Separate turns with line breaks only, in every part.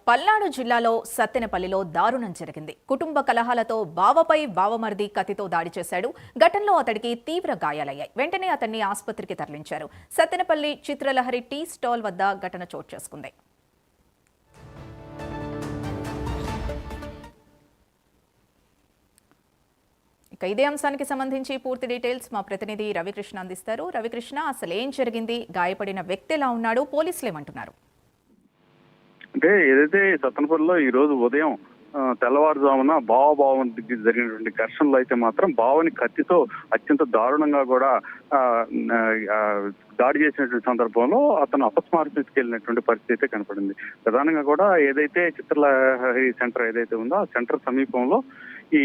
పల్నాడు జిల్లాలో సత్తెనపల్లిలో దారుణం జరిగింది. కుటుంబ కలహాలతో బావపై బావమరిది కత్తితో దాడి చేశాడు. ఘటనలో అతడికి తీవ్ర గాయాలయ్యాయి. వెంటనే అతన్ని ఆసుపత్రికి తరలించారు. సత్తెనపల్లి చిత్రలహరి టీ స్టాల్ వద్ద ఘటన చోటు చేసుకుంది. ఇక ఇదే అంశానికి సంబంధించి పూర్తి డీటెయిల్స్ మా ప్రతినిధి రవికృష్ణ అందిస్తారు. రవికృష్ణ, అసలు ఏం జరిగింది? గాయపడిన వ్యక్తి ఎలా ఉన్నాడు? పోలీసులు ఏమంటున్నారు?
అంటే ఏదైతే సత్తెనపల్లిలో ఈ రోజు ఉదయం తెల్లవారుజామున బావకి జరిగినటువంటి ఘర్షణలో అయితే మాత్రం బావని కత్తితో అత్యంత దారుణంగా కూడా దాడి చేసినటువంటి సందర్భంలో అతను అపస్మారత తీసుకెళ్లినటువంటి పరిస్థితి అయితే కనపడింది. ప్రధానంగా కూడా ఏదైతే చిత్రలహరి సెంటర్ ఏదైతే ఉందో ఆ సెంటర్ సమీపంలో ఈ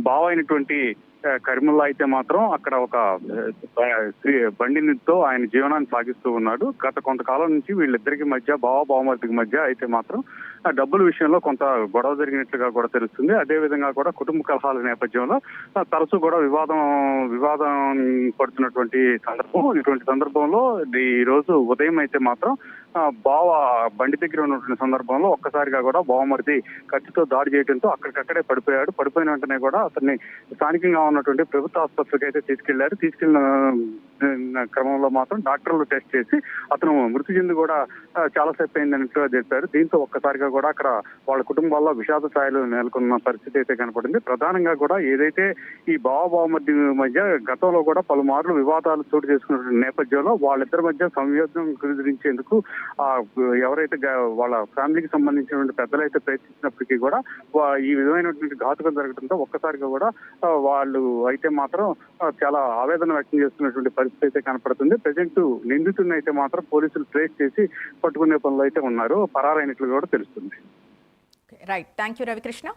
బావ అయినటువంటి కరీముల్లా అయితే మాత్రం అక్కడ ఒక బండితో ఆయన జీవనాన్ని సాగిస్తూ ఉన్నాడు. గత కొంతకాలం నుంచి వీళ్ళిద్దరికి మధ్య బావమరిదికి మధ్య అయితే మాత్రం ఆ డబ్బుల విషయంలో కొంత గొడవ జరిగినట్లుగా కూడా తెలుస్తుంది. అదే విధంగా కూడా కుటుంబ కలహాల నేపథ్యంలో తరచూ కూడా వివాదం పడుతున్నటువంటి సందర్భం. ఇటువంటి సందర్భంలో ఈ రోజు ఉదయం అయితే మాత్రం బావ బండి దగ్గర ఉన్నటువంటి సందర్భంలో ఒక్కసారిగా కూడా బావమరిది కత్తితో దాడి చేయడంతో అక్కడికక్కడే పడిపోయాడు. పడిపోయిన వెంటనే కూడా అతన్ని స్థానికంగా ఉన్నటువంటి ప్రభుత్వ ఆసుపత్రికి అయితే తీసుకెళ్లారు. తీసుకెళ్లిన క్రమంలో మాత్రం డాక్టర్లు టెస్ట్ చేసి అతను మృతి చెంది కూడా చాలాసేపు అయిందన్నట్టుగా చెప్పారు. దీంతో ఒక్కసారిగా కూడా అక్కడ వాళ్ళ కుటుంబాల్లో విషాద ఛాయలు నెలకొన్న పరిస్థితి అయితే కనపడింది. ప్రధానంగా కూడా ఏదైతే ఈ బావమరిది మధ్య గతంలో కూడా పలుమార్లు వివాదాలు చోటు చేసుకున్న నేపథ్యంలో వాళ్ళిద్దరి మధ్య సంయోజనం కుదిరించేందుకు ఎవరైతే వాళ్ళ ఫ్యామిలీకి సంబంధించినటువంటి పెద్దలు అయితే ప్రయత్నించినప్పటికీ కూడా ఈ విధమైనటువంటి ఘాతుకం జరగడంతో ఒక్కసారిగా కూడా వాళ్ళు అయితే మాత్రం చాలా ఆవేదన వ్యక్తం చేస్తున్నటువంటి పరిస్థితి అయితే కనపడుతుంది. ప్రజెంట్ నిందితుడిని అయితే మాత్రం పోలీసులు ట్రేస్ చేసి పట్టుకునే పనులు అయితే ఉన్నారు. పరారైనట్లు కూడా తెలుస్తుంది.
Right, thank you Ravikrishna.